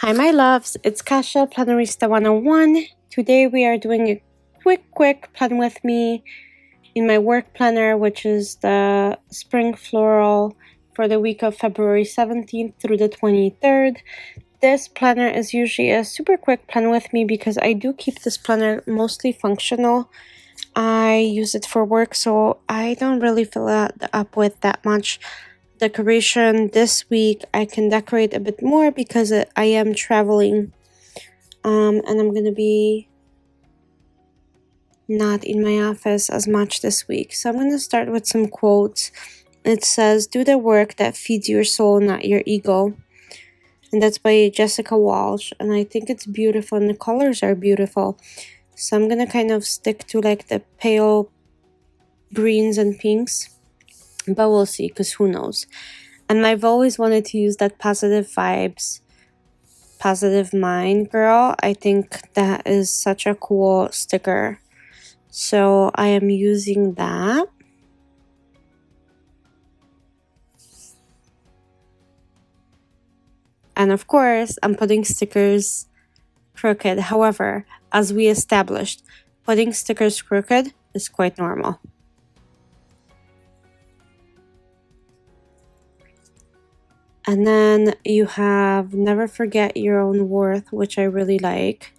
Hi my loves, it's Kasha, Plannerista 101. Today we are doing a quick plan with me in my work planner, which is the spring floral for the week of February 17th through the 23rd. This planner is usually a super quick plan with me because I do keep this planner mostly functional. I use it for work, so I don't really fill it up with that much decoration. This week I can decorate a bit more because I am traveling and I'm gonna be not in my office as much this week. So I'm gonna start with some quotes. It says, "Do the work that feeds your soul, not your ego." And that's by Jessica Walsh, and I think it's beautiful and the colors are beautiful. So I'm gonna kind of stick to like the pale greens and pinks, but we'll see, because who knows. And I've always wanted to use that positive vibes, positive mind girl. I think that is such a cool sticker. So I am using that. And of course, I'm putting stickers crooked. However, as we established, putting stickers crooked is quite normal. And then you have never forget your own worth, which I really like.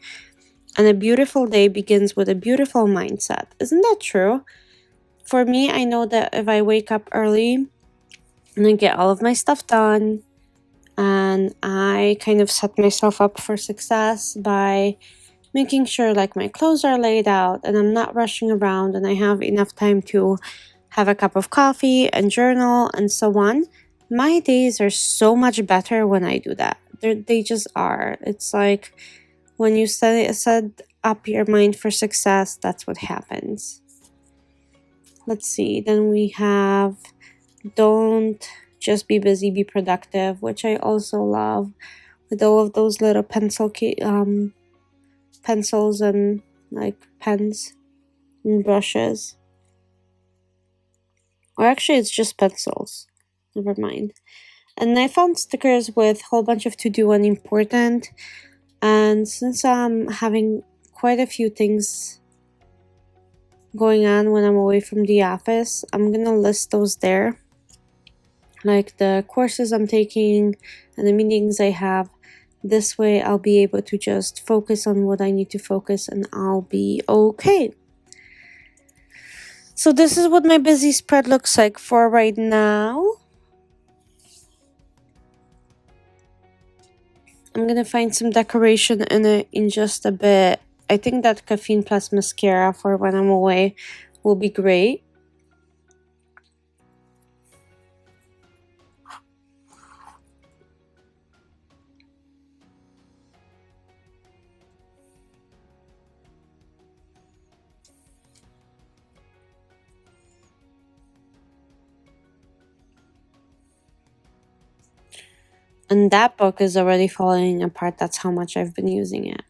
And a beautiful day begins with a beautiful mindset. Isn't that true? For me, I know that if I wake up early and I get all of my stuff done, and I kind of set myself up for success by making sure like my clothes are laid out and I'm not rushing around and I have enough time to have a cup of coffee and journal and so on. My days are so much better when I do that. They just are. It's like when you set up your mind for success, that's what happens. Let's see. Then we have don't just be busy, be productive, which I also love, with all of those little pencils and like pens and brushes. Or actually, it's just pencils. Never mind. And I found stickers with a whole bunch of to-do and important. And since I'm having quite a few things going on when I'm away from the office, I'm gonna list those there. Like the courses I'm taking and the meetings I have. This way I'll be able to just focus on what I need to focus and I'll be okay. So this is what my busy spread looks like for right now. I'm gonna find some decoration in it in just a bit. I think that Caffeine Plus mascara for when I'm away will be great. And that book is already falling apart. That's how much I've been using it.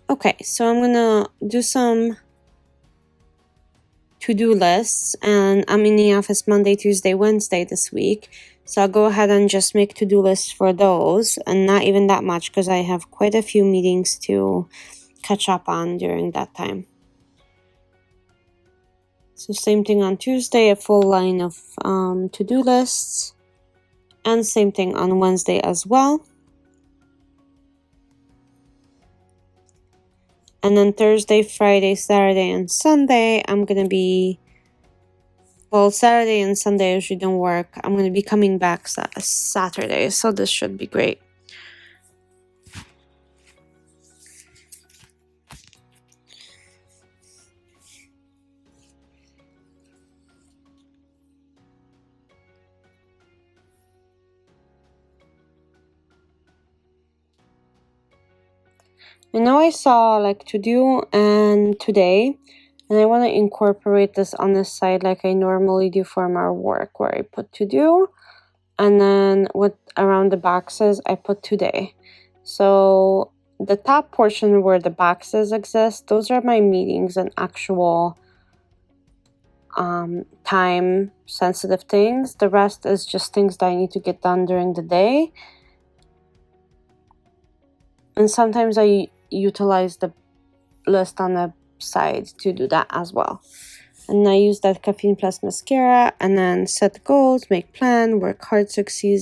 Okay, so I'm gonna do some to-do lists, and I'm in the office Monday, Tuesday, Wednesday this week. So I'll go ahead and just make to-do lists for those, and not even that much because I have quite a few meetings to catch up on during that time. So same thing on Tuesday, a full line of to-do lists, and same thing on Wednesday as well. And then Thursday, Friday, Saturday, and Sunday, I'm gonna be, well, Saturday and Sunday I usually don't work. I'm going to be coming back Saturday, so this should be great. I know I saw like to do and today, and I want to incorporate this on this side like I normally do for my work, where I put to do, and then with around the boxes I put today. So the top portion where the boxes exist, those are my meetings and actual time sensitive things. The rest is just things that I need to get done during the day. And sometimes I utilize the list on the side to do that as well. And I use that Caffeine Plus mascara, and then set goals, make plan, work hard, succeed,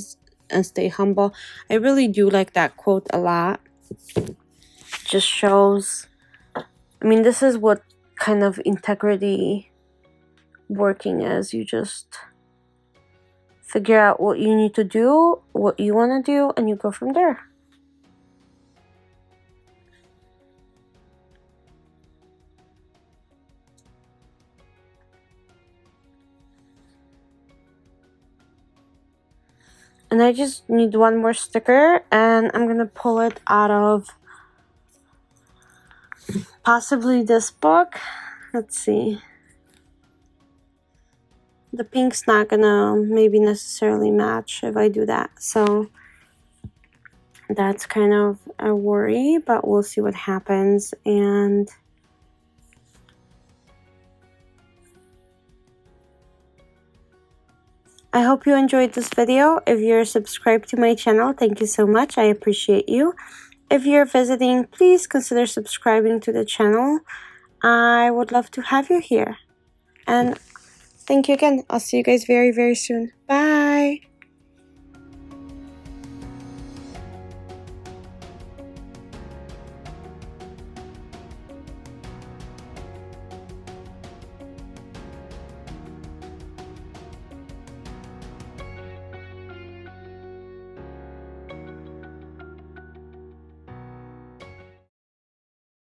and stay humble. I really do like that quote a lot. Just shows, I mean, this is what kind of integrity working is. You just figure out what you need to do, what you want to do, and you go from there. And I just need one more sticker, and I'm gonna pull it out of possibly this book. Let's see. The pink's not gonna maybe necessarily match if I do that. So that's kind of a worry, but we'll see what happens. And I hope you enjoyed this video. If you're subscribed to my channel, thank you so much. I appreciate you. If you're visiting, please consider subscribing to the channel. I would love to have you here. And thank you again. I'll see you guys very, very soon. Bye.